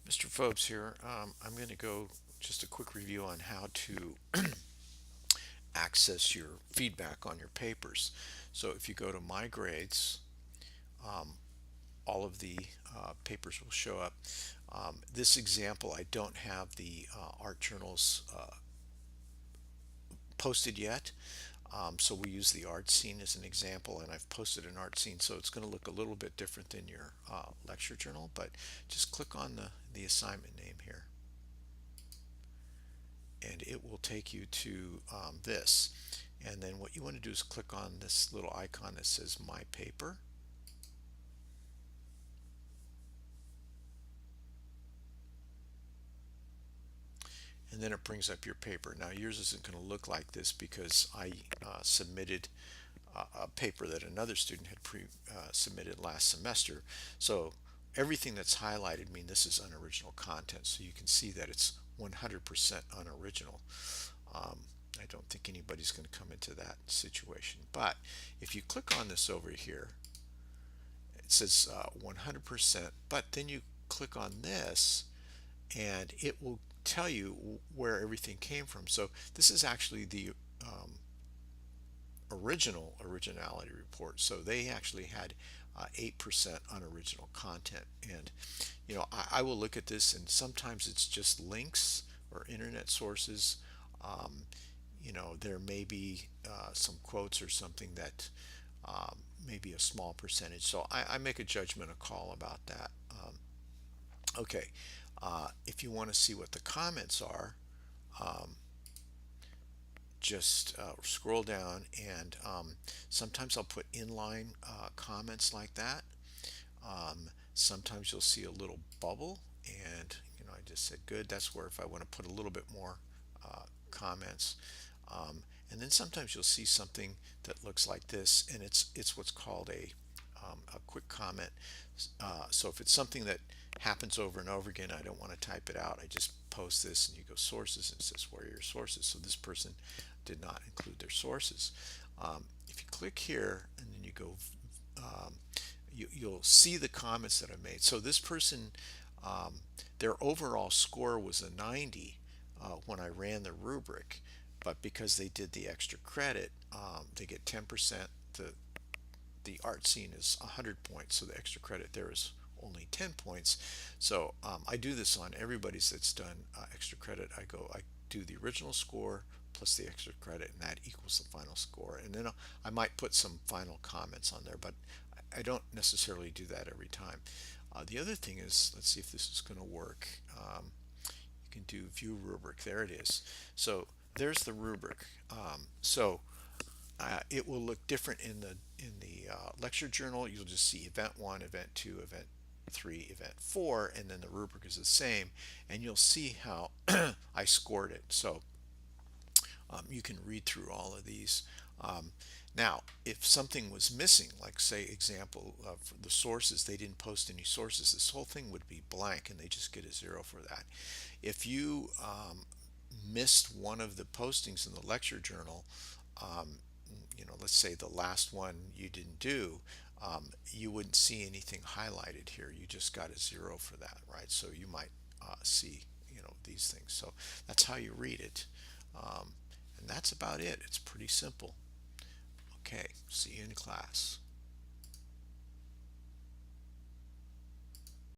Mr. Phobes here. I'm going to go just a quick review on how to access your feedback on your papers. So if you go to My Grades, um, all of the papers will show up. This example, I don't have the art journals posted yet. So we use the art scene as an example, and I've posted an art scene, so it's going to look a little bit different than your lecture journal. But just click on the assignment name here, and it will take you to this. And then what you want to do is click on this little icon that says My Paper. And then it brings up your paper. Now yours isn't going to look like this because I submitted a paper that another student had submitted last semester. So everything that's highlighted means this is unoriginal content. So you can see that it's 100% unoriginal. Um, I don't think anybody's going to come into that situation. But if you click on this over here, it says 100%, but then you click on this and it will tell you where everything came from. So this is actually the originality report. So they actually had 8% unoriginal content. And I will look at this, and sometimes it's just links or internet sources. Um, there may be some quotes or something that may be a small percentage. So I make a judgment, a call about that. Okay, if you want to see what the comments are, um, just scroll down, and sometimes I'll put inline comments like that. Sometimes you'll see a little bubble, and I just said good. That's where if I want to put a little bit more comments. Um, and then sometimes you'll see something that looks like this, and it's what's called a quick comment. So if it's something that happens over and over again, I don't want to type it out. I just post this, and you go sources, and it says where are your sources. So this person did not include their sources. If you click here and then you go, you'll see the comments that I made. So this person, um, their overall score was a 90 when I ran the rubric, but because they did the extra credit, they get 10%. The art scene is 100 points, so the extra credit there is only 10 points. So I do this on everybody's that's done extra credit. I do the original score plus the extra credit, and that equals the final score. And then I might put some final comments on there, but I don't necessarily do that every time. The other thing is, let's see if this is going to work. You can do view rubric. There it is. So there's the rubric. It will look different in the lecture journal. You'll just see event 1, event 2, event 3, event 4, and then the rubric is the same, and you'll see how I scored it. So you can read through all of these. Um, Now, if something was missing, like say example of the sources, they didn't post any sources, this whole thing would be blank and they just get a 0 for that. If you missed one of the postings in the lecture journal, um, let's say the last one you didn't do, you wouldn't see anything highlighted here. You just got a 0 for that, right? So you might see, these things. So that's how you read it. And that's about it. It's pretty simple. Okay, see you in class.